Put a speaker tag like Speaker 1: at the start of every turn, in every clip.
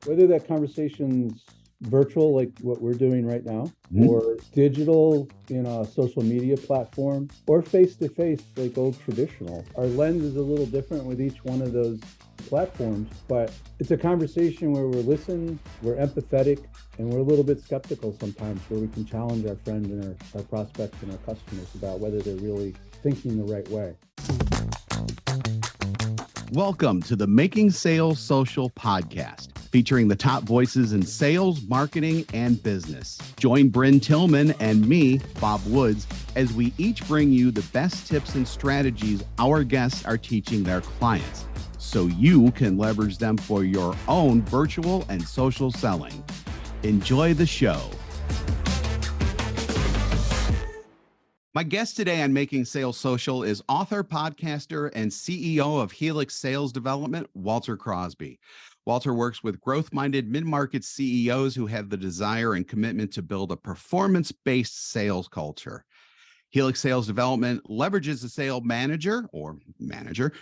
Speaker 1: whether that conversation's virtual, like what we're doing right now,
Speaker 2: Mhm.
Speaker 1: or digital in a social media platform, or face to face, like old traditional. Our lens is a little different with each one of those platforms, but it's a conversation where we're listening, we're empathetic, and we're a little bit skeptical sometimes, where we can challenge our friends and our prospects and our customers about whether they're really thinking the right way.
Speaker 2: Welcome to the Making Sales Social podcast, featuring the top voices in sales, marketing, and business. Join Bryn Tillman and me, Bob Woods, as we each bring you the best tips and strategies our guests are teaching their clients, so you can leverage them for your own virtual and social selling. Enjoy the show. My guest today on Making Sales Social is author, podcaster, and CEO of Helix Sales Development, Walter Crosby. Walter works with growth-minded mid-market CEOs who have the desire and commitment to build a performance-based sales culture. Helix Sales Development leverages a sales manager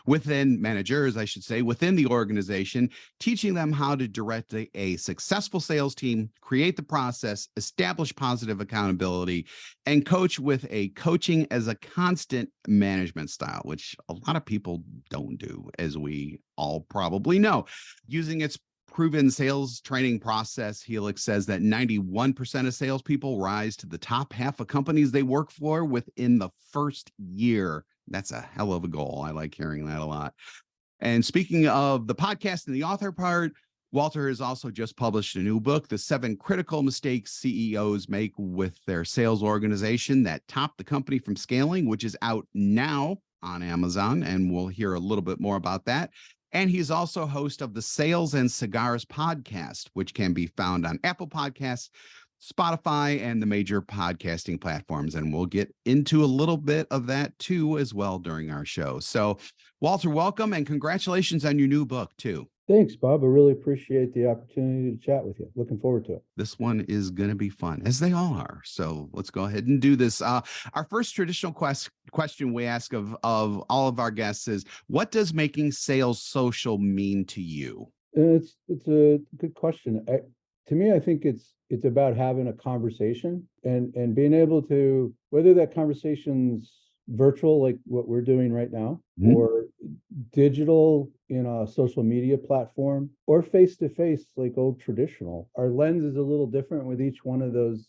Speaker 2: within managers, I should say, within the organization, teaching them how to direct a successful sales team, create the process, establish positive accountability, and coach with a coaching as a constant management style, which a lot of people don't do, as we all probably know. Using its proven sales training process, Helix says that 91% of salespeople rise to the top half of companies they work for within the first year. That's a hell of a goal. I like hearing that a lot. And speaking of the podcast and the author part, Walter has also just published a new book, The 7 Critical Mistakes CEOs Make with Their Sales Organization That Top the Company from Scaling, which is out now on Amazon. And we'll hear a little bit more about that. And he's also host of the Sales and Cigars podcast, which can be found on Apple Podcasts, Spotify, and the major podcasting platforms. And we'll get into a little bit of that too as well during our show. So, Walter, welcome and congratulations on your new book too.
Speaker 1: Thanks, Bob. I really appreciate the opportunity to chat with you. Looking forward to it.
Speaker 2: This one is going to be fun, as they all are. So let's go ahead and do this. Our first traditional question we ask of all of our guests is, what does making sales social mean to you?
Speaker 1: It's a good question. To me, I think it's about having a conversation and being able to, whether that conversation's virtual, like what we're doing right now,
Speaker 2: Mhm.
Speaker 1: or digital in a social media platform, or face to face, like old traditional. Our lens is a little different with each one of those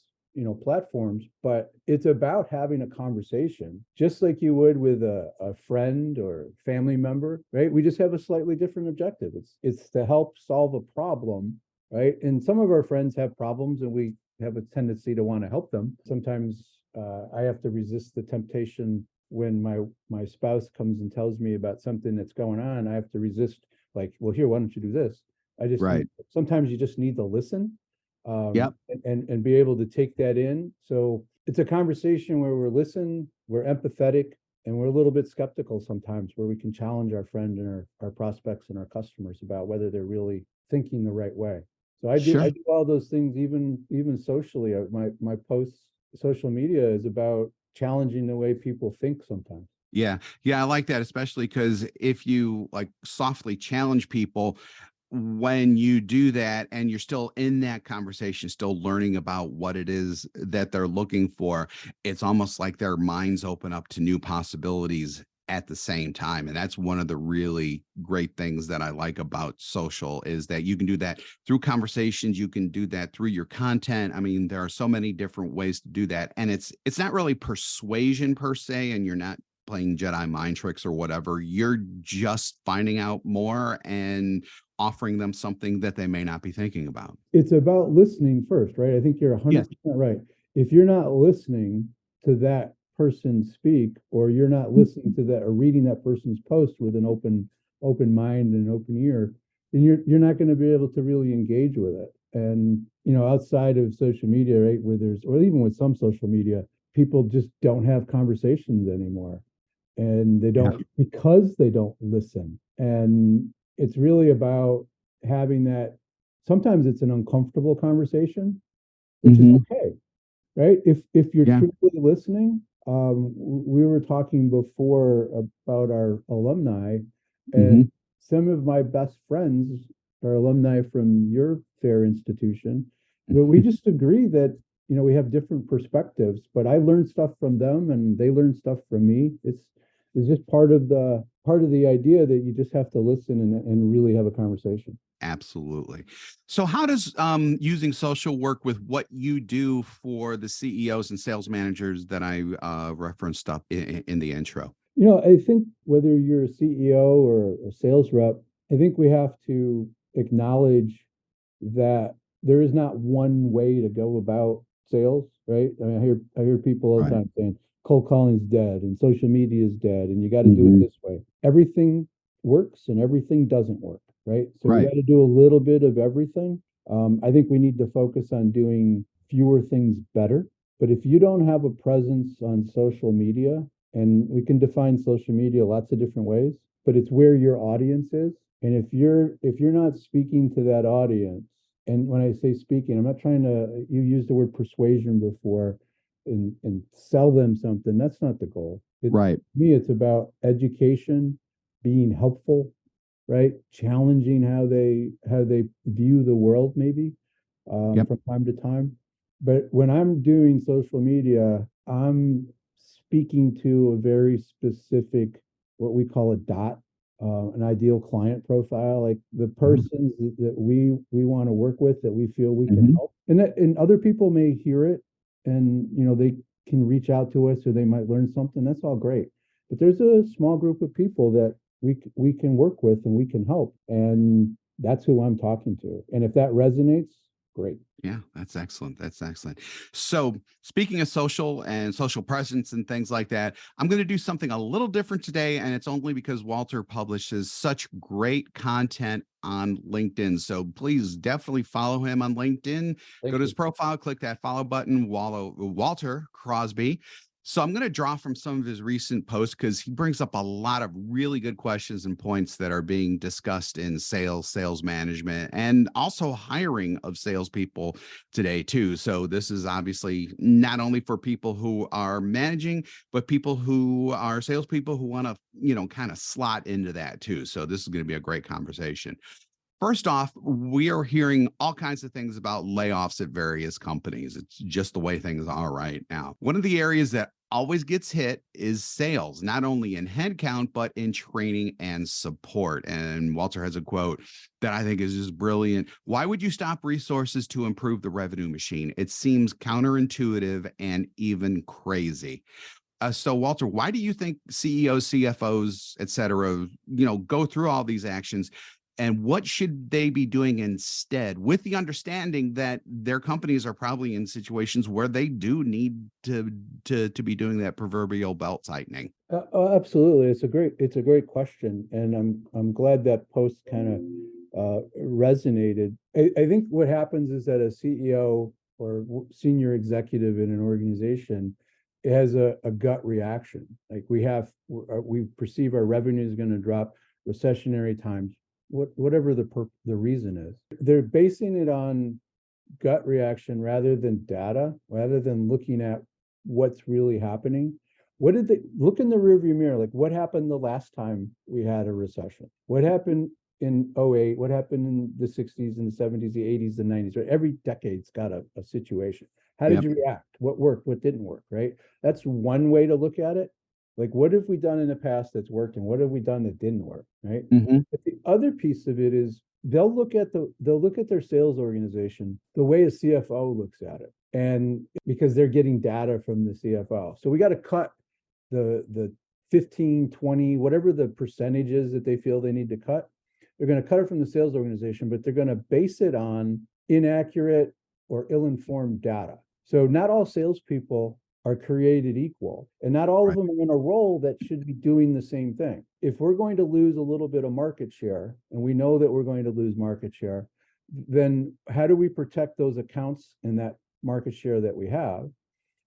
Speaker 1: platforms, but it's about having a conversation just like you would with a friend or family member, right? We just have a slightly different objective. It's to help solve a problem, right? And some of our friends have problems and we have a tendency to want to help them. Sometimes I have to resist the temptation when my spouse comes and tells me about something that's going on. I have to resist, like, well, here, why don't you do this?
Speaker 2: Right.
Speaker 1: Sometimes you just need to listen,
Speaker 2: Yep.
Speaker 1: and be able to take that in. So it's a conversation where we're listening, we're empathetic, and we're a little bit skeptical sometimes, where we can challenge our friend and our prospects and our customers about whether they're really thinking the right way. So I do
Speaker 2: Sure.
Speaker 1: all those things, even socially. My posts, social media is about challenging the way people think sometimes.
Speaker 2: Yeah. Yeah. I like that, especially because if you like softly challenge people, when you do that and you're still in that conversation, still learning about what it is that they're looking for, it's almost like their minds open up to new possibilities at the same time. And that's one of the really great things that I like about social, is that you can do that through conversations. You can do that through your content. I mean, there are so many different ways to do that. And it's not really persuasion per se, and you're not playing Jedi mind tricks or whatever. You're just finding out more and offering them something that they may not be thinking about.
Speaker 1: It's about listening first, right? I think you're
Speaker 2: Yes.
Speaker 1: 100% right. If you're not listening to that person speak, or you're not listening to that or reading that person's post with an open mind and open ear, then you're not going to be able to really engage with it. And outside of social media, right, where there's, or even with some social media, people just don't have conversations anymore, and they
Speaker 2: Yeah.
Speaker 1: don't, because they don't listen. And it's really about having that. Sometimes it's an uncomfortable conversation, which is
Speaker 2: Hmm.
Speaker 1: okay, right? If you're
Speaker 2: Yeah.
Speaker 1: truly listening. We were talking before about our alumni,
Speaker 2: Hmm.
Speaker 1: and some of my best friends our alumni from your fair institution, but we just agree that, we have different perspectives, but I learned stuff from them and they learned stuff from me. It's just part of the idea that you just have to listen and really have a conversation.
Speaker 2: Absolutely. So how does using social work with what you do for the CEOs and sales managers that I referenced up in the intro?
Speaker 1: I think whether you're a CEO or a sales rep, I think we have to acknowledge that there is not one way to go about sales, right? I mean, I hear people all the
Speaker 2: Right.
Speaker 1: time saying cold calling's dead and social media is dead and you got to do it
Speaker 2: Hmm.
Speaker 1: this way. Everything works and everything doesn't work, right? So you
Speaker 2: Right.
Speaker 1: got to do a little bit of everything. I think we need to focus on doing fewer things better. But if you don't have a presence on social media, and we can define social media lots of different ways, but it's where your audience is. And if you're not speaking to that audience, and when I say speaking, I'm not trying to, you used the word persuasion before and sell them something. That's not the goal.
Speaker 2: Right.
Speaker 1: Me, it's about education, being helpful, right? Challenging how they view the world, maybe
Speaker 2: Yep.
Speaker 1: from time to time. But when I'm doing social media, I'm speaking to a very specific, what we call a dot, an ideal client profile, like the persons that we want to work with, that we feel we can
Speaker 2: Mm-hmm.
Speaker 1: help, and other people may hear it, and they can reach out to us, or they might learn something. That's all great, but there's a small group of people that we can work with and we can help, and that's who I'm talking to. And if that resonates, great.
Speaker 2: Yeah, that's excellent. That's excellent. So, speaking of social and social presence and things like that, I'm going to do something a little different today. And it's only because Walter publishes such great content on LinkedIn. So, please definitely follow him on LinkedIn. Go
Speaker 1: Thank
Speaker 2: to his
Speaker 1: you.
Speaker 2: profile, click that follow button, Walter Crosby. So, I'm going to draw from some of his recent posts because he brings up a lot of really good questions and points that are being discussed in sales, sales management, and also hiring of salespeople today too. So this is obviously not only for people who are managing, but people who are salespeople who want to, kind of slot into that too. So this is going to be a great conversation. First off, we are hearing all kinds of things about layoffs at various companies. It's just the way things are right now. One of the areas that always gets hit is sales, not only in headcount, but in training and support. And Walter has a quote that I think is just brilliant. Why would you stop resources to improve the revenue machine? It seems counterintuitive and even crazy. So Walter, why do you think CEOs, CFOs, et cetera, go through all these actions, and what should they be doing instead, with the understanding that their companies are probably in situations where they do need to be doing that proverbial belt tightening?
Speaker 1: Oh, absolutely. It's a great question, and I'm glad that post kind of resonated. I think what happens is that a CEO or senior executive in an organization has a gut reaction. Like we perceive our revenue is going to drop, recessionary times, whatever the reason is. They're basing it on gut reaction rather than data, rather than looking at what's really happening. What did they look in the rearview mirror? Like what happened the last time we had a recession? What happened in '08? What happened in the 60s and the 70s, the 80s, the 90s, right? Every decade's got a situation. How did
Speaker 2: Yep.
Speaker 1: you react? What worked? What didn't work, right? That's one way to look at it. Like, what have we done in the past that's worked and what have we done that didn't work, right?
Speaker 2: Hmm.
Speaker 1: But the other piece of it is they'll look at their sales organization the way a CFO looks at it. And because they're getting data from the CFO. So we got to cut the 15, 20, whatever the percentage is that they feel they need to cut. They're going to cut it from the sales organization, but they're going to base it on inaccurate or ill-informed data. So not all salespeople are created equal, and not all of
Speaker 2: Right.
Speaker 1: them are in a role that should be doing the same thing. If we're going to lose a little bit of market share, and we know that we're going to lose market share, then how do we protect those accounts and that market share that we have?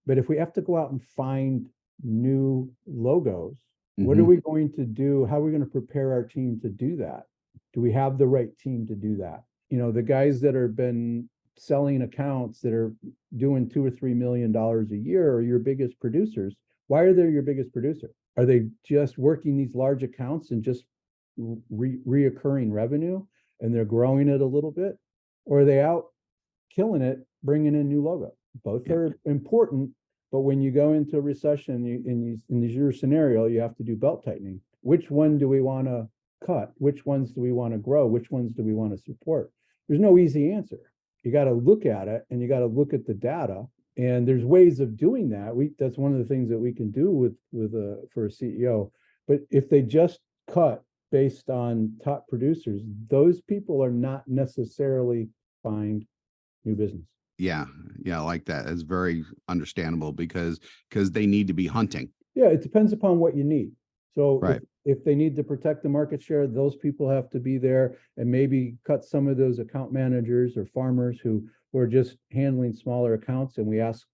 Speaker 1: But if we have to go out and find new logos, what are
Speaker 2: Hmm.
Speaker 1: we going to do? How are we going to prepare our team to do that? Do we have the right team to do that? The guys that have been selling accounts that are doing $2 or $3 million a year are your biggest producers. Why are they your biggest producer? Are they just working these large accounts and just reoccurring revenue and they're growing it a little bit, or are they out killing it, bringing in new logo? Both
Speaker 2: Yeah.
Speaker 1: are important, but when you go into a recession, in your scenario, you have to do belt tightening. Which one do we want to cut? Which ones do we want to grow? Which ones do we want to support? There's no easy answer. You got to look at it, and you got to look at the data. And there's ways of doing that. That's one of the things that we can do for a CEO. But if they just cut based on top producers, those people are not necessarily find new business.
Speaker 2: Yeah. Yeah. I like that. It's very understandable because they need to be hunting.
Speaker 1: Yeah, it depends upon what you need. So
Speaker 2: Right.
Speaker 1: if they need to protect the market share, those people have to be there, and maybe cut some of those account managers or farmers who are just handling smaller accounts, and we ask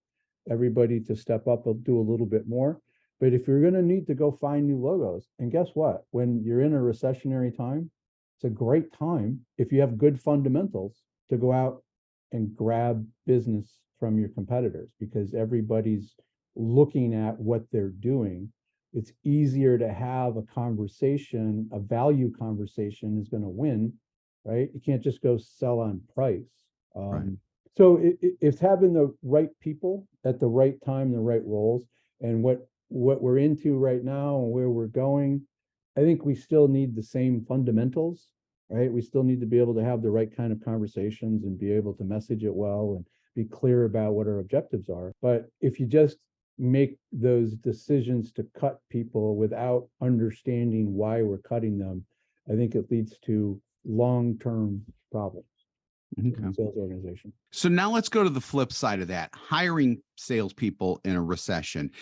Speaker 1: everybody to step up and do a little bit more. But if you're going to need to go find new logos, and guess what? When you're in a recessionary time, it's a great time if you have good fundamentals to go out and grab business from your competitors, because everybody's looking at what they're doing. It's easier to have a conversation, a value conversation is going to win, right? You can't just go sell on price.
Speaker 2: Right.
Speaker 1: So it's having the right people at the right time, the right roles, and what we're into right now and where we're going. I think we still need the same fundamentals, right? We still need to be able to have the right kind of conversations and be able to message it well and be clear about what our objectives are. But if you just make those decisions to cut people without understanding why we're cutting them, I think it leads to long-term problems in
Speaker 2: Okay.
Speaker 1: the sales organization.
Speaker 2: So now let's go to the flip side of that, hiring salespeople in a recession.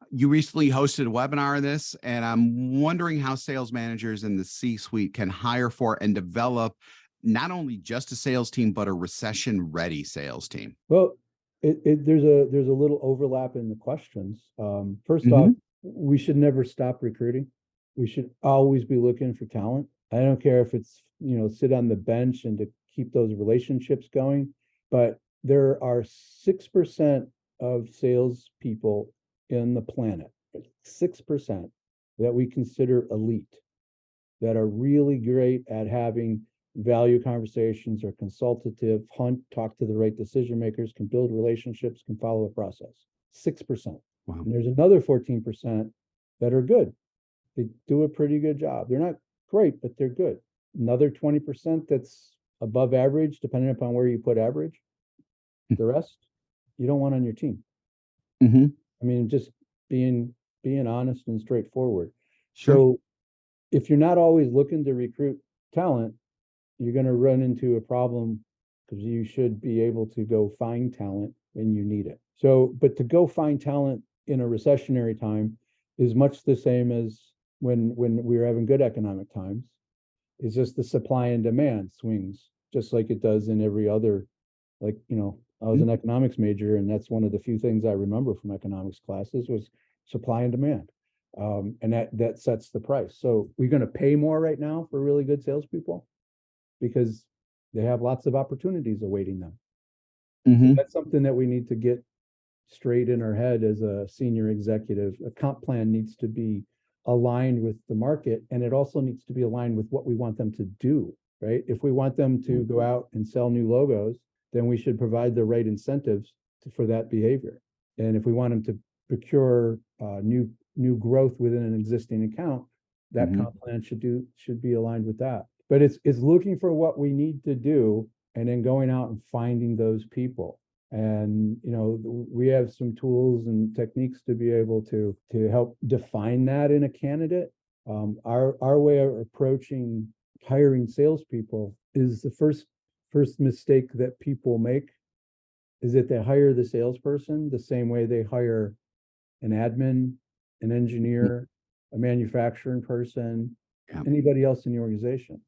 Speaker 2: You recently hosted a webinar on this, and I'm wondering how sales managers in the C-suite can hire for and develop not only just a sales team, but a recession-ready sales team.
Speaker 1: Well, there's a little overlap in the questions. First off,
Speaker 2: Mhm.
Speaker 1: we should never stop recruiting. We should always be looking for talent. I don't care if it's, sit on the bench and to keep those relationships going, but there are 6% of salespeople in the planet, 6% that we consider elite, that are really great at having value conversations, or consultative, hunt, talk to the right decision makers, can build relationships, can follow a process. 6%.
Speaker 2: Wow.
Speaker 1: And there's another 14% that are good. They do a pretty good job. They're not great, but they're good. Another 20% that's above average, depending upon where you put average. The rest, you don't want on your team.
Speaker 2: Mhm.
Speaker 1: I mean, just being honest and straightforward.
Speaker 2: Sure.
Speaker 1: So if you're not always looking to recruit talent, you're going to run into a problem, because you should be able to go find talent when you need it. So, but to go find talent in a recessionary time is much the same as when we were having good economic times. It's just the supply and demand swings, just like it does in every other, like, I was an economics major, and that's one of the few things I remember from economics classes was supply and demand. And that sets the price. So we're going to pay more right now for really good salespeople because they have lots of opportunities awaiting them. So
Speaker 2: Mhm.
Speaker 1: that's something that we need to get straight in our head as a senior executive. A comp plan needs to be aligned with the market, and it also needs to be aligned with what we want them to do, right? If we want them to go out and sell new logos, then we should provide the right incentives for that behavior. And if we want them to procure new growth within an existing account, that
Speaker 2: Mhm.
Speaker 1: comp plan should be aligned with that. But it's looking for what we need to do, and then going out and finding those people. And we have some tools and techniques to be able to help define that in a candidate. Our way of approaching hiring salespeople is the first mistake that people make is that they hire the salesperson the same way they hire an admin, an engineer, a manufacturing person,
Speaker 2: Yeah.
Speaker 1: anybody else in the organization.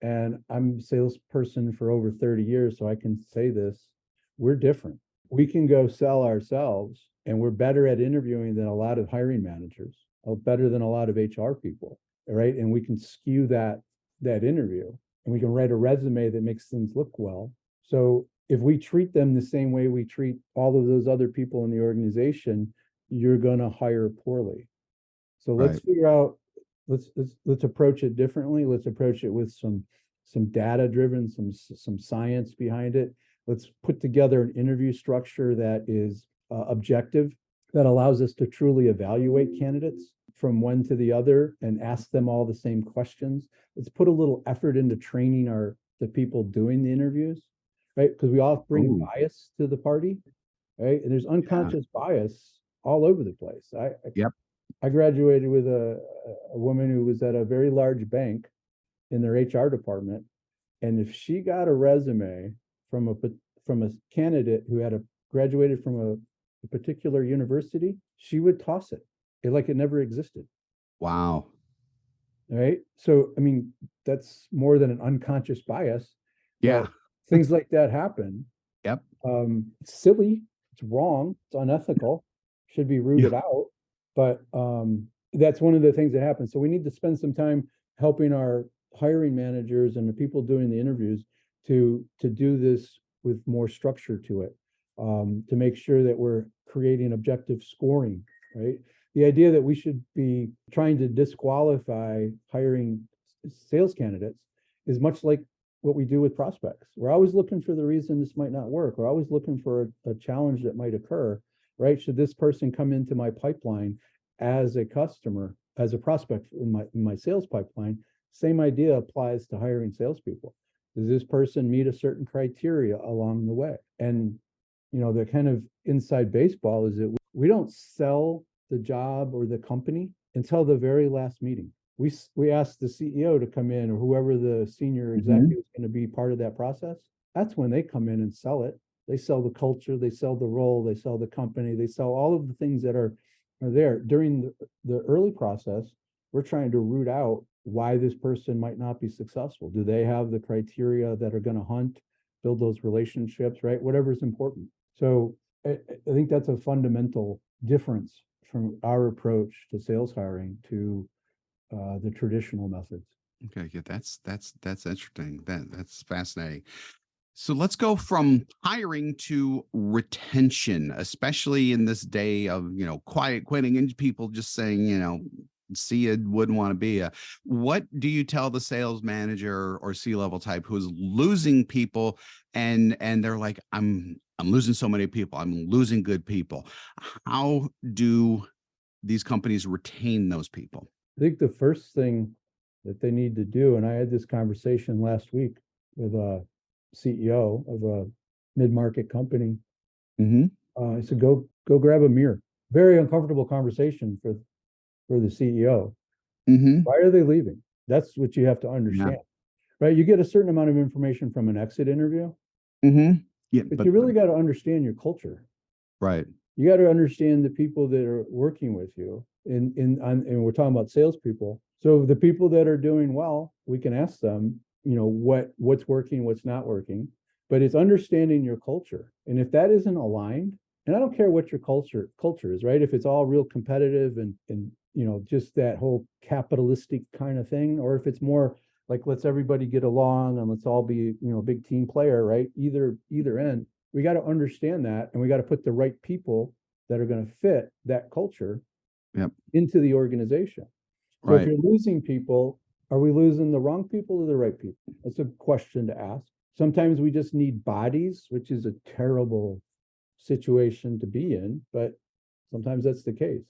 Speaker 1: And I'm a salesperson for over 30 years, so I can say this, we're different. We can go sell ourselves, and we're better at interviewing than a lot of hiring managers, better than a lot of HR people, right? And we can skew that interview, and we can write a resume that makes things look well. So if we treat them the same way we treat all of those other people in the organization, you're going to hire poorly. So let's
Speaker 2: Right.
Speaker 1: figure out, let's approach it differently. Let's approach it with some some data driven, some science behind it. Let's put together an interview structure that is objective, that allows us to truly evaluate candidates from one to the other and ask them all the same questions. Let's put a little effort into training the people doing the interviews, right? Because we all bring
Speaker 2: Ooh,
Speaker 1: bias to the party, right? And there's
Speaker 2: yeah.
Speaker 1: unconscious bias all over the place.
Speaker 2: Yep.
Speaker 1: I graduated with a woman who was at a very large bank in their HR department, and if she got a resume from a candidate who had graduated from a particular university, she would toss it like it never existed.
Speaker 2: Wow.
Speaker 1: Right. So, I mean, that's more than an unconscious bias,
Speaker 2: Yeah.
Speaker 1: but things like that happen.
Speaker 2: Yep.
Speaker 1: It's silly, it's wrong, it's unethical, should be
Speaker 2: Yeah.
Speaker 1: rooted out. But that's one of the things that happens. So we need to spend some time helping our hiring managers and the people doing the interviews to do this with more structure to it, to make sure that we're creating objective scoring, right? The idea that we should be trying to disqualify hiring sales candidates is much like what we do with prospects. We're always looking for the reason this might not work. We're always looking for a challenge that might occur, right? Should this person come into my pipeline as a customer, as a prospect in my sales pipeline? Same idea applies to hiring salespeople. Does this person meet a certain criteria along the way? And the kind of inside baseball is that we don't sell the job or the company until the very last meeting. We ask the CEO to come in, or whoever the senior executive is going to be part of that process. That's when they come in and sell it. They sell the culture, they sell the role, they sell the company, they sell all of the things that are there. During the early process, we're trying to root out why this person might not be successful. Do they have the criteria that are going to hunt, build those relationships, right? Whatever's important. So I think that's a fundamental difference from our approach to sales hiring to the traditional methods.
Speaker 2: Okay. Yeah, that's interesting. That's fascinating. So let's go from hiring to retention, especially in this day of, quiet quitting and people just saying, see it wouldn't want to be a. What do you tell the sales manager or C-level type who's losing people and they're like, I'm losing so many people, I'm losing good people. How do these companies retain those people?
Speaker 1: I think the first thing that they need to do, and I had this conversation last week with a CEO of a mid-market company.
Speaker 2: Mm-hmm.
Speaker 1: I said, go grab a mirror. Very uncomfortable conversation for the CEO.
Speaker 2: Mm-hmm.
Speaker 1: Why are they leaving? That's what you have to
Speaker 2: Yeah.
Speaker 1: understand, right? You get a certain amount of information from an exit interview,
Speaker 2: Mm-hmm. Yeah.
Speaker 1: but you really got to understand your culture.
Speaker 2: Right.
Speaker 1: You got to understand the people that are working with you. And we're talking about salespeople. So the people that are doing well, we can ask them, what's working, what's not working. But it's understanding your culture. And if that isn't aligned, and I don't care what your culture is, right? If it's all real competitive and just that whole capitalistic kind of thing, or if it's more like let's everybody get along and let's all be a big team player, right? Either end, we got to understand that, and we got to put the right people that are going to fit that culture
Speaker 2: Yep.
Speaker 1: into the organization. So if
Speaker 2: Right.
Speaker 1: you're losing people, are we losing the wrong people or the right people? That's a question to ask. Sometimes we just need bodies, which is a terrible situation to be in, but sometimes that's the case.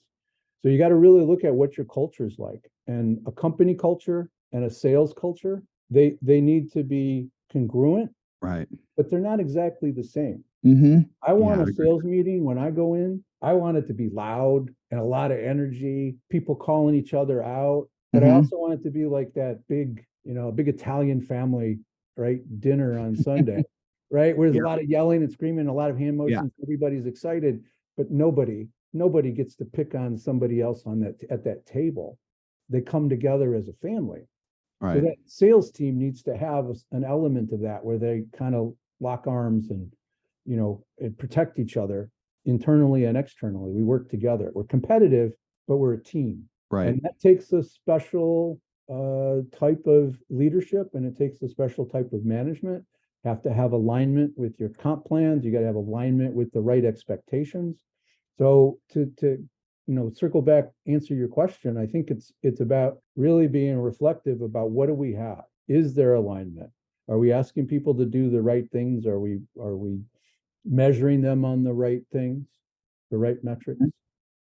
Speaker 1: So you got to really look at what your culture is like. And a company culture and a sales culture, they need to be congruent,
Speaker 2: Right.
Speaker 1: but they're not exactly the same.
Speaker 2: Mm-hmm.
Speaker 1: I
Speaker 2: Yeah,
Speaker 1: want a
Speaker 2: I'd agree.
Speaker 1: sales meeting when I go in. I want it to be loud and a lot of energy, people calling each other out. But I
Speaker 2: Mm-hmm.
Speaker 1: also want it to be like that big Italian family, right? Dinner on Sunday, right? Where there's a
Speaker 2: Yeah.
Speaker 1: lot of yelling and screaming, a lot of hand
Speaker 2: Yeah.
Speaker 1: motions, everybody's excited, but nobody gets to pick on somebody else at that table. They come together as a family. So
Speaker 2: Right.
Speaker 1: that sales team needs to have an element of that where they kind of lock arms and protect each other internally and externally. We work together. We're competitive, but we're a team.
Speaker 2: Right.
Speaker 1: And that takes a special type of leadership, and it takes a special type of management. You have to have alignment with your comp plans. You got to have alignment with the right expectations. So to circle back, answer your question, I think it's about really being reflective about what do we have? Is there alignment? Are we asking people to do the right things? Are we measuring them on the right things, the right metrics?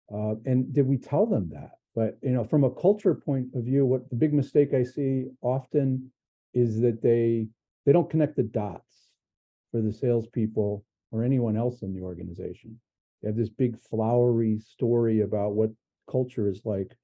Speaker 1: And did we tell them that? But from a culture point of view, what the big mistake I see often is that they don't connect the dots for the salespeople or anyone else in the organization. They have this big flowery story about what culture is like,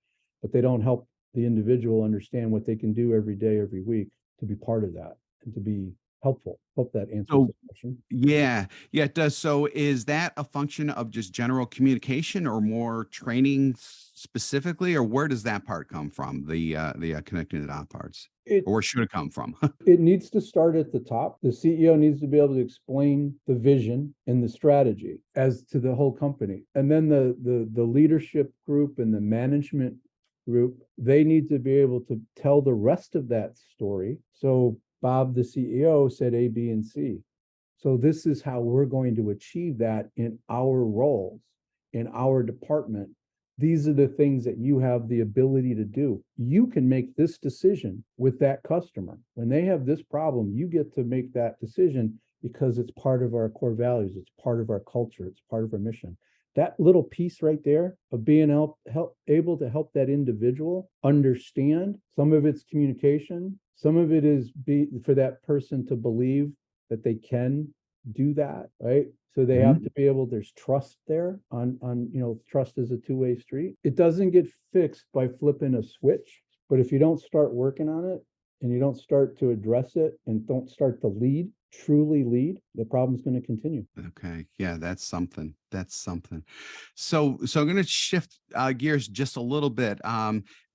Speaker 1: but they don't help the individual understand what they can do every day, every week to be part of that and to be helpful. Hope that answers
Speaker 2: So
Speaker 1: the question.
Speaker 2: yeah, it does. So is that a function of just general communication or more training specifically, or where does that part come from? The connecting the dot parts,
Speaker 1: It
Speaker 2: or where should it come from?
Speaker 1: it needs to start at the top. The CEO needs to be able to explain the vision and the strategy as to the whole company. And then the leadership group and the management group, they need to be able to tell the rest of that story. So Bob, the CEO, said A, B, and C. So this is how we're going to achieve that in our roles, in our department. These are the things that you have the ability to do. You can make this decision with that customer. When they have this problem, you get to make that decision because it's part of our core values. It's part of our culture. It's part of our mission. That little piece right there of being able to help that individual understand, some of it's communication, some of it is for that person to believe that they can do that, right? So they have to be able, there's trust there trust is a two-way street. It doesn't get fixed by flipping a switch, but if you don't start working on it and you don't start to address it and don't start to truly lead, the problem's going to continue.
Speaker 2: Okay. Yeah, that's something. That's something. So I'm going to shift gears just a little bit.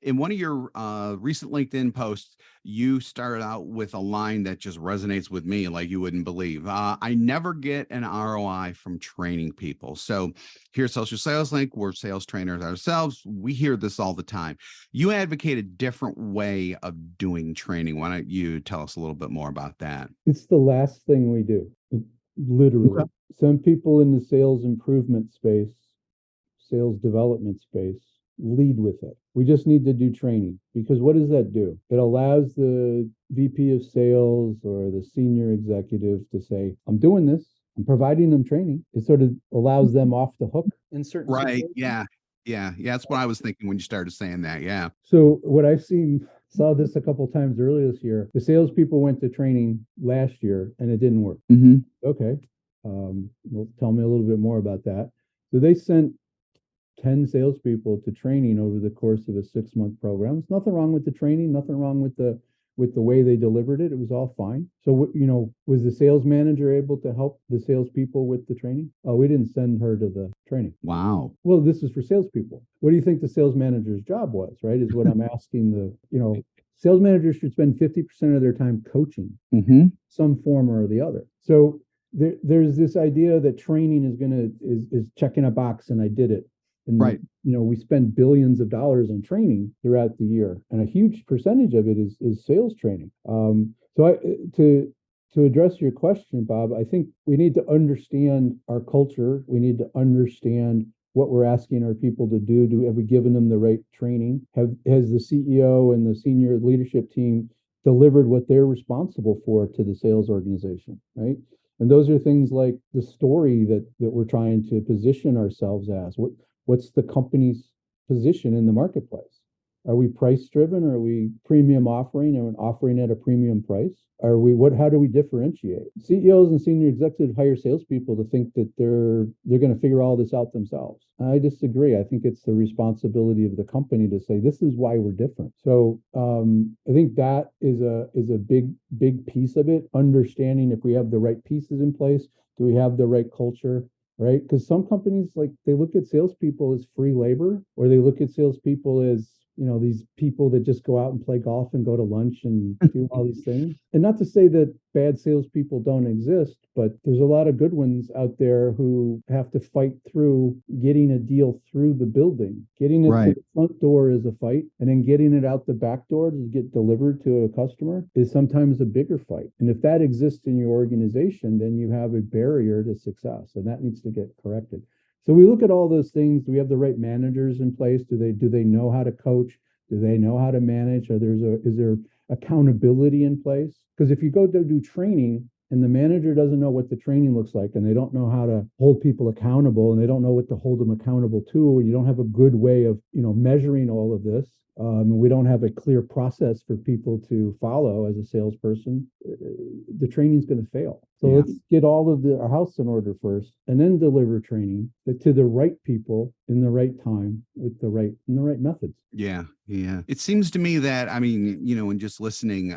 Speaker 2: In one of your recent LinkedIn posts, you started out with a line that just resonates with me like you wouldn't believe. I never get an ROI from training people. So here at Social Sales Link, we're sales trainers ourselves. We hear this all the time. You advocate a different way of doing training. Why don't you tell us a little bit more about that?
Speaker 1: It's the last thing we do, literally.
Speaker 2: Okay.
Speaker 1: Some people in the sales improvement space, sales development space, lead with it. We just need to do training because what does that do? It allows the VP of sales or the senior executive to say, I'm doing this, I'm providing them training. It sort of allows them off the hook in certain
Speaker 2: Right.
Speaker 1: situations.
Speaker 2: Yeah. Yeah. That's what I was thinking when you started saying that. Yeah.
Speaker 1: So what I've seen, saw this a couple of times earlier this year. The salespeople went to training last year and it didn't work. Okay. Well, tell me a little bit more about that. So they sent 10 salespeople to training over the course of a 6-month program. There's nothing wrong with the training, nothing wrong with the way they delivered it. It was all fine. So, was the sales manager able to help the salespeople with the training? Oh, we didn't send her to the training.
Speaker 2: Wow.
Speaker 1: Well, this is for salespeople. What do you think the sales manager's job was, right? Is what I'm asking sales managers should spend 50% of their time coaching some form or the other. So there's this idea that training is checking a box and I did it. And
Speaker 2: Right.
Speaker 1: we spend billions of dollars on training throughout the year, and a huge percentage of it is sales training. To address your question, Bob, I think we need to understand our culture. We need to understand what we're asking our people to do. Have we given them the right training? Has the CEO and the senior leadership team delivered what they're responsible for to the sales organization, right? And those are things like the story that we're trying to position ourselves as. What's the company's position in the marketplace? Are we price driven? Or are we premium offering and offering at a premium price? How do we differentiate? CEOs and senior executives hire salespeople to think that they're going to figure all this out themselves. I disagree. I think it's the responsibility of the company to say, this is why we're different. So I think that is a big piece of it. Understanding if we have the right pieces in place, do we have the right culture? Right? Because some companies, like, they look at salespeople as free labor, or they look at salespeople as, these people that just go out and play golf and go to lunch and do all these things. And not to say that bad salespeople don't exist, but there's a lot of good ones out there who have to fight through getting a deal through the building. Getting it to
Speaker 2: Right.
Speaker 1: the front door is a fight, and then getting it out the back door to get delivered to a customer is sometimes a bigger fight. And if that exists in your organization, then you have a barrier to success, and that needs to get corrected. So we look at all those things. Do we have the right managers in place? Do they know how to coach? Do they know how to manage? Is there accountability in place. Because if you go to do training and the manager doesn't know what the training looks like and they don't know how to hold people accountable and they don't know what to hold them accountable to, and you don't have a good way of, measuring all of this, and we don't have a clear process for people to follow as a salesperson, the training's going to fail. So
Speaker 2: Yeah.
Speaker 1: let's get all of our house in order first, and then deliver training to the right people in the right time with the right methods.
Speaker 2: Yeah. Yeah. It seems to me that, I mean, in just listening,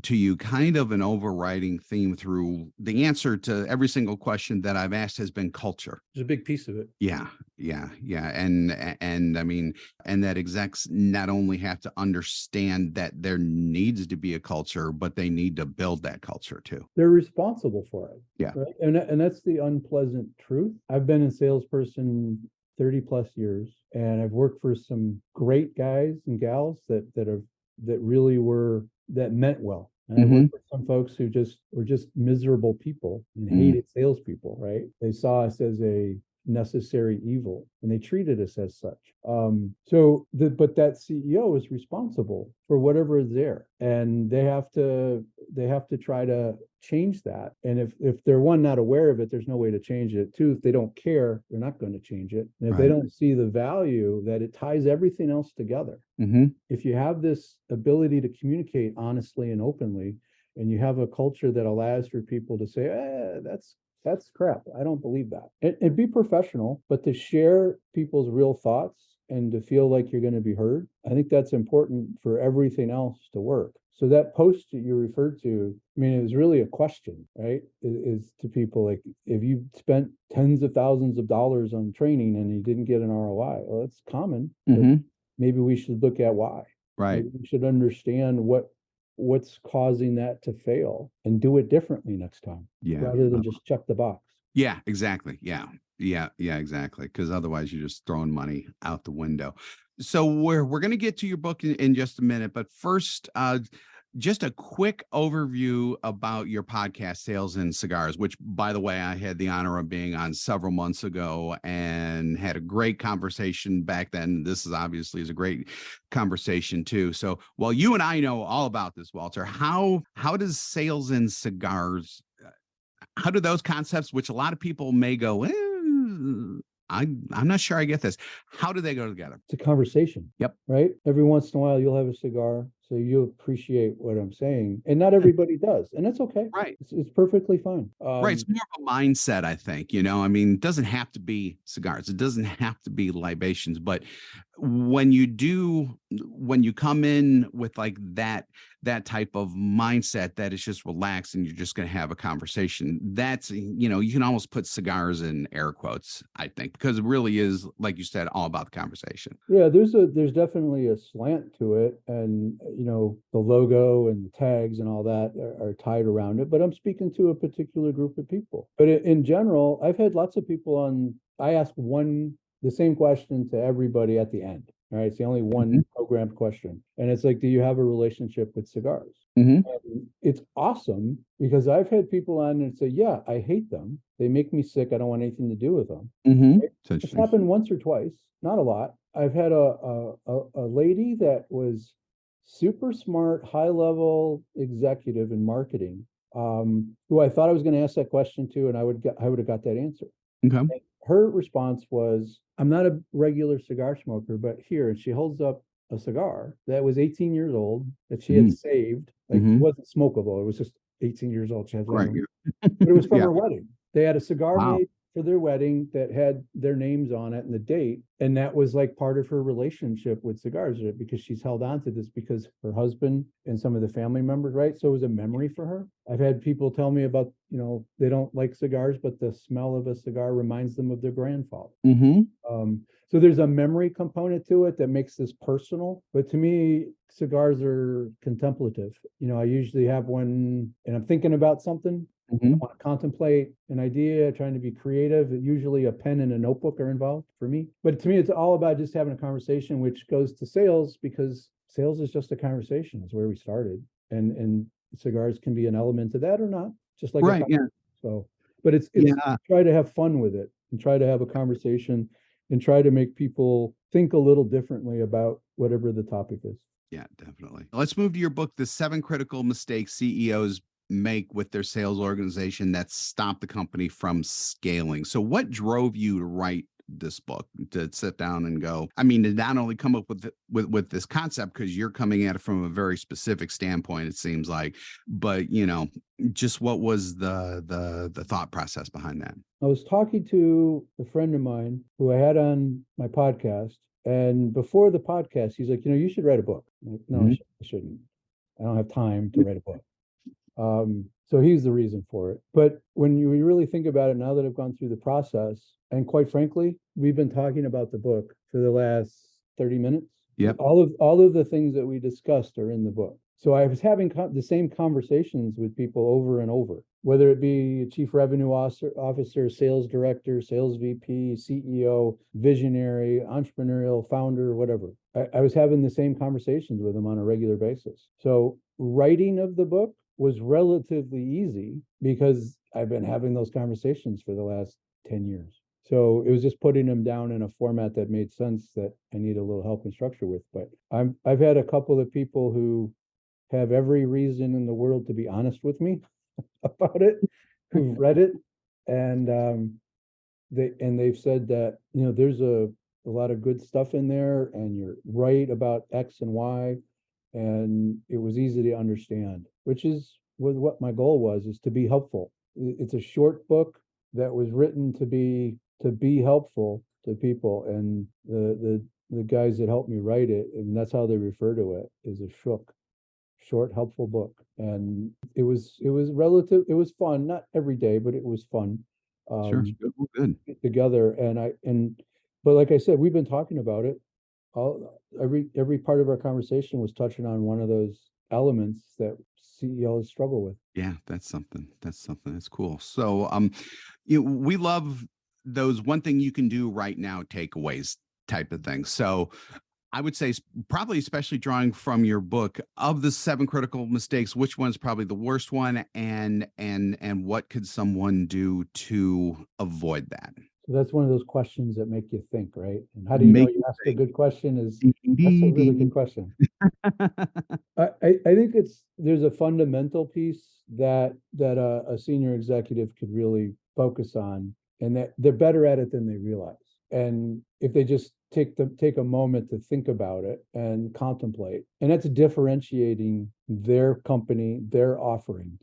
Speaker 2: to you, kind of an overriding theme through the answer to every single question that I've asked has been culture.
Speaker 1: It's a big piece of it.
Speaker 2: Yeah, yeah, yeah. And I mean, and that execs not only have to understand that there needs to be a culture, but they need to build that culture too.
Speaker 1: They're responsible for it.
Speaker 2: Yeah.
Speaker 1: Right. And that's the unpleasant truth. I've been a salesperson 30 plus years, and I've worked for some great guys and gals that really that meant well. And I worked for some folks who were just miserable people and hated salespeople, right? They saw us as a necessary evil and they treated us as such. But that CEO is responsible for whatever is there, and they have to try to change that. And if they're, one, not aware of it, there's no way to change it. Two, if they don't care, they're not going to change it. And if they don't see the value that it ties everything else together, if you have this ability to communicate honestly and openly, and you have a culture that allows for people to say, that's crap, I don't believe that, and be professional, but to share people's real thoughts and to feel like you're going to be heard, I think that's important for everything else to work. So that post that you referred to, I mean, it was really a question, right? Is to people like, if you spent tens of thousands of dollars on training and you didn't get an ROI, well, that's common. Maybe we should look at why.
Speaker 2: Right.
Speaker 1: Maybe we should understand what's causing that to fail and do it differently next time.
Speaker 2: Yeah.
Speaker 1: Rather than just check the box.
Speaker 2: Yeah, exactly. Yeah. Yeah, exactly. Because otherwise you're just throwing money out the window. So we're going to get to your book in just a minute, but first, just a quick overview about your podcast, Sales and Cigars, which, by the way, I had the honor of being on several months ago and had a great conversation back then. This is a great conversation too. So while you and I know all about this, Walter, how does Sales and Cigars, how do those concepts, which a lot of people may go, I'm not sure I get this, how do they go together?
Speaker 1: It's a conversation.
Speaker 2: Yep.
Speaker 1: Right. Every once in a while, you'll have a cigar, so you appreciate what I'm saying, and not everybody does, and that's okay.
Speaker 2: Right.
Speaker 1: It's perfectly fine.
Speaker 2: Right. It's more of a mindset, I think. I mean, it doesn't have to be cigars. It doesn't have to be libations. But when you come in with like that type of mindset that is just relaxed and you're just going to have a conversation, that's, you can almost put cigars in air quotes, I think, because it really is, like you said, all about the conversation.
Speaker 1: Yeah, there's definitely a slant to it, and the logo and the tags and all that are tied around it. But I'm speaking to a particular group of people. But in general, I've had lots of people on. I ask the same question to everybody at the end. All right, it's the only one programmed question, and it's like, do you have a relationship with cigars? And it's awesome because I've had people on and say, yeah, I hate them. They make me sick. I don't want anything to do with them. Right? It's happened once or twice, not a lot. I've had a lady that was super smart, high level executive in marketing, who I thought I was going to ask that question to, and I would have got that answer.
Speaker 2: Okay.
Speaker 1: And her response was, I'm not a regular cigar smoker, but here, and she holds up a cigar that was 18 years old that she had saved. Like, it wasn't smokable. It was just 18 years old. She has
Speaker 2: Right.
Speaker 1: But it was from her wedding. They had a cigar
Speaker 2: Wow.
Speaker 1: made for their wedding that had their names on it and the date. And that was like part of her relationship with cigars, because she's held on to this because her husband and some of the family members, right? So it was a memory for her. I've had people tell me about, they don't like cigars, but the smell of a cigar reminds them of their grandfather. So there's a memory component to it that makes this personal. But to me, cigars are contemplative. I usually have one and I'm thinking about something. I want to contemplate an idea, trying to be creative. Usually a pen and a notebook are involved for me. But to me, it's all about just having a conversation, which goes to sales, because sales is just a conversation. It's where we started. And cigars can be an element of that or not, just like
Speaker 2: Right. Yeah.
Speaker 1: So, but it's try to have fun with it and try to have a conversation and try to make people think a little differently about whatever the topic is.
Speaker 2: Yeah, definitely. Let's move to your book, The Seven Critical Mistakes CEOs Make with Their Sales Organization That Stop the Company from Scaling. So, what drove you to write this book, to sit down and go, I mean, to not only come up with this concept, because you're coming at it from a very specific standpoint, it seems like, but just what was the thought process behind that?
Speaker 1: I was talking to a friend of mine who I had on my podcast. And before the podcast, he's like, you should write a book. I'm like, no,
Speaker 2: Mhm.
Speaker 1: I shouldn't. I don't have time to write a book. So he's the reason for it. But when you really think about it, now that I've gone through the process, and quite frankly, we've been talking about the book for the last 30 minutes.
Speaker 2: Yep.
Speaker 1: All of the things that we discussed are in the book. So I was having the same conversations with people over and over, whether it be a chief revenue officer, sales director, sales VP, CEO, visionary, entrepreneurial founder, whatever. I was having the same conversations with them on a regular basis. So writing of the book was relatively easy because I've been having those conversations for the last 10 years. So it was just putting them down in a format that made sense, that I need a little help and structure with. But I've had a couple of people who have every reason in the world to be honest with me about it, who've read it, and they've said that there's a lot of good stuff in there, and you're right about X and Y, and it was easy to understand, which is what my goal was, is to be helpful. It's a short book that was written to be helpful to people, and the guys that helped me write it, and that's how they refer to it, is a shook short, helpful book. And it was fun, not every day, but it was fun.
Speaker 2: Sure. Good. Well, good.
Speaker 1: Together. But like I said, we've been talking about it. Every part of our conversation was touching on one of those elements that CEOs struggle with.
Speaker 2: Yeah, that's something. That's something that's cool. So, we love those one thing you can do right now takeaways type of thing. So, I would say probably, especially drawing from your book, of the seven critical mistakes, which one's probably the worst one, and what could someone do to avoid that?
Speaker 1: So that's one of those questions that make you think, right? And how do you know
Speaker 2: Make
Speaker 1: you
Speaker 2: you
Speaker 1: asked a
Speaker 2: think.
Speaker 1: good question? That's a
Speaker 2: Dee,
Speaker 1: really good
Speaker 2: dee,
Speaker 1: question.
Speaker 2: dee.
Speaker 1: I think there's a fundamental piece that a senior executive could really focus on, and that they're better at it than they realize. And if they just take a moment to think about it and contemplate, and that's differentiating their company, their offerings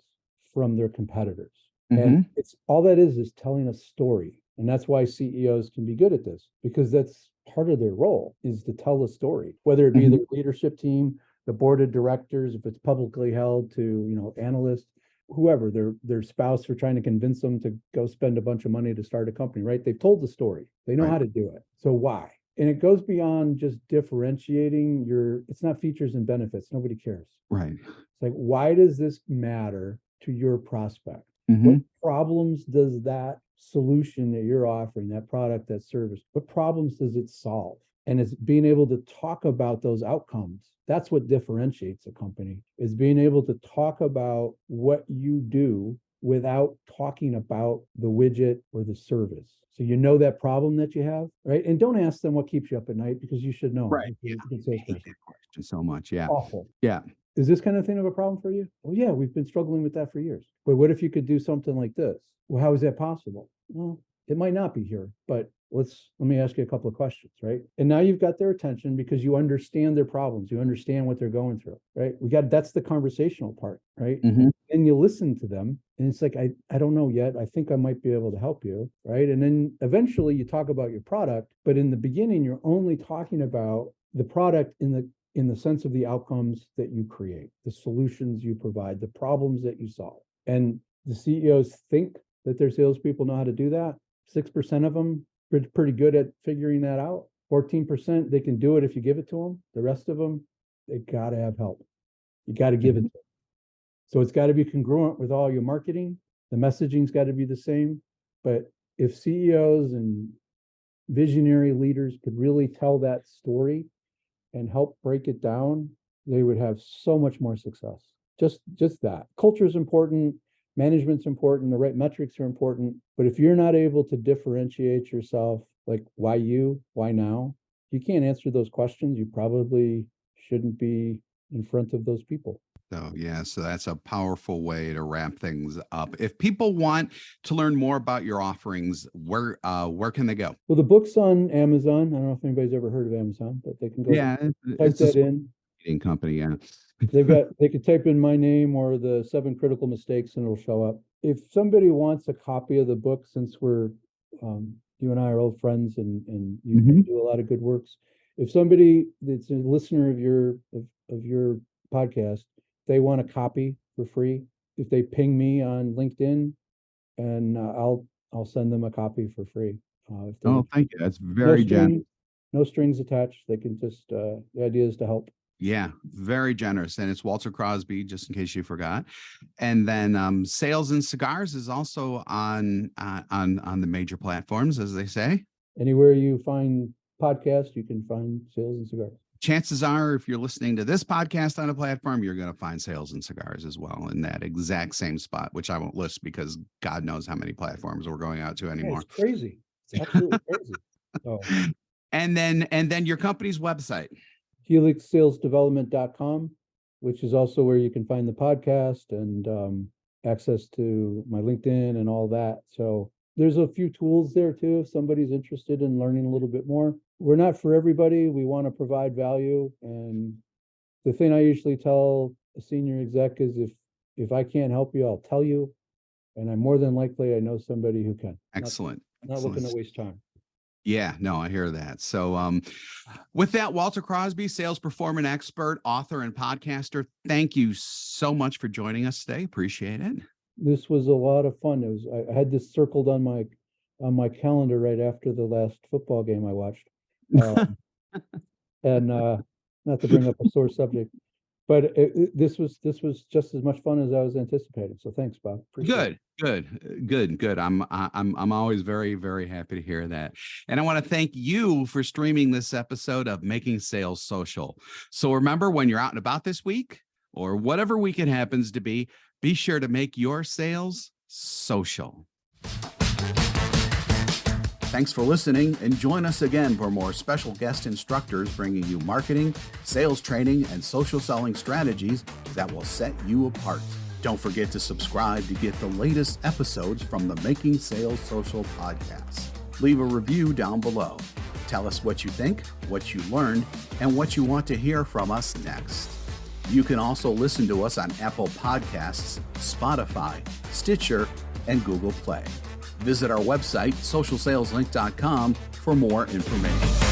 Speaker 1: from their competitors. And
Speaker 2: Mhm.
Speaker 1: it's all that is telling a story. And that's why CEOs can be good at this, because that's part of their role, is to tell a story, whether it be
Speaker 2: Mhm.
Speaker 1: their leadership team, the board of directors, if it's publicly held, to analysts, whoever, their spouse for trying to convince them to go spend a bunch of money to start a company, right? They've told the story. They know
Speaker 2: Right.
Speaker 1: how to do it. So why? And it goes beyond just differentiating it's not features and benefits. Nobody cares.
Speaker 2: Right.
Speaker 1: It's like, why does this matter to your prospect? What
Speaker 2: Mhm.
Speaker 1: problems does that solution that you're offering, that product, that service, what problems does it solve? And it's being able to talk about those outcomes. That's what differentiates a company, is being able to talk about what you do without talking about the widget or the service. So you know that problem that you have, right? And don't ask them what keeps you up at night, because you should know
Speaker 2: Right.
Speaker 1: if
Speaker 2: Yeah.
Speaker 1: you're a good
Speaker 2: I hate
Speaker 1: salesperson.
Speaker 2: that question so much. Yeah.
Speaker 1: Awful.
Speaker 2: Yeah.
Speaker 1: Is this kind of thing of a problem for you? Well, yeah, we've been struggling with that for years. But what if you could do something like this? Well, how is that possible? Well, it might not be here, but let me ask you a couple of questions, right? And now you've got their attention because you understand their problems, you understand what they're going through, right? That's the conversational part, right?
Speaker 2: Mhm.
Speaker 1: And you listen to them, and it's like, I don't know yet. I think I might be able to help you, right? And then eventually you talk about your product, but in the beginning, you're only talking about the product in the sense of the outcomes that you create, the solutions you provide, the problems that you solve. And the CEOs think that their salespeople know how to do that. 6% of them are pretty good at figuring that out. 14%, they can do it if you give it to them. The rest of them, they got to have help. You got to give it
Speaker 2: Mhm.
Speaker 1: to them. So it's got to be congruent with all your marketing. The messaging's got to be the same. But if CEOs and visionary leaders could really tell that story and help break it down, they would have so much more success. Just that. Culture is important, management's important, the right metrics are important. But if you're not able to differentiate yourself, like why you, why now, you can't answer those questions, you probably shouldn't be in front of those people.
Speaker 2: So yeah, so that's a powerful way to wrap things up. If people want to learn more about your offerings, where can they go?
Speaker 1: Well, the book's on Amazon. I don't know if anybody's ever heard of Amazon, but they can go
Speaker 2: Yeah,
Speaker 1: type
Speaker 2: it's a
Speaker 1: that in.
Speaker 2: marketing company. Yeah.
Speaker 1: They could type in my name or the 7 critical mistakes and it'll show up. If somebody wants a copy of the book, since you and I are old friends and you
Speaker 2: Mhm.
Speaker 1: do a lot of good works. If somebody that's a listener of your podcast, they want a copy for free, if they ping me on LinkedIn, and I'll send them a copy for free. If they're
Speaker 2: Oh, thank you. That's
Speaker 1: no
Speaker 2: very generous.
Speaker 1: strings, no strings attached. They can just the idea is to help.
Speaker 2: Yeah, very generous. And it's Walter Crosby, just in case you forgot. And then Sales and Cigars is also on the major platforms, as they say.
Speaker 1: Anywhere you find podcasts, you can find Sales and Cigars.
Speaker 2: Chances are, if you're listening to this podcast on a platform, you're going to find Sales and Cigars as well in that exact same spot, which I won't list because God knows how many platforms we're going out to
Speaker 1: Yeah,
Speaker 2: anymore.
Speaker 1: it's crazy. It's absolutely crazy. So
Speaker 2: And then your company's website.
Speaker 1: helixsalesdevelopment.com, which is also where you can find the podcast and access to my LinkedIn and all that. So there's a few tools there too, if somebody's interested in learning a little bit more. We're not for everybody. We want to provide value. And the thing I usually tell a senior exec is if I can't help you, I'll tell you. And I'm more than likely I know somebody who can.
Speaker 2: Excellent.
Speaker 1: Not looking to waste time.
Speaker 2: Yeah, no, I hear that. So with that, Walter Crosby, sales performance expert, author, and podcaster, thank you so much for joining us today. Appreciate it.
Speaker 1: This was a lot of fun. I had this circled on my calendar right after the last football game I watched. And not to bring up a sore subject, but this was just as much fun as I was anticipating. So thanks, Bob. Appreciate it.
Speaker 2: Good. I'm always very, very happy to hear that. And I want to thank you for streaming this episode of Making Sales Social. So remember, when you're out and about this week, or whatever week it happens to be sure to make your sales social. Thanks for listening, and join us again for more special guest instructors bringing you marketing, sales training, and social selling strategies that will set you apart. Don't forget to subscribe to get the latest episodes from the Making Sales Social podcast. Leave a review down below. Tell us what you think, what you learned, and what you want to hear from us next. You can also listen to us on Apple Podcasts, Spotify, Stitcher, and Google Play. Visit our website, socialsaleslink.com, for more information.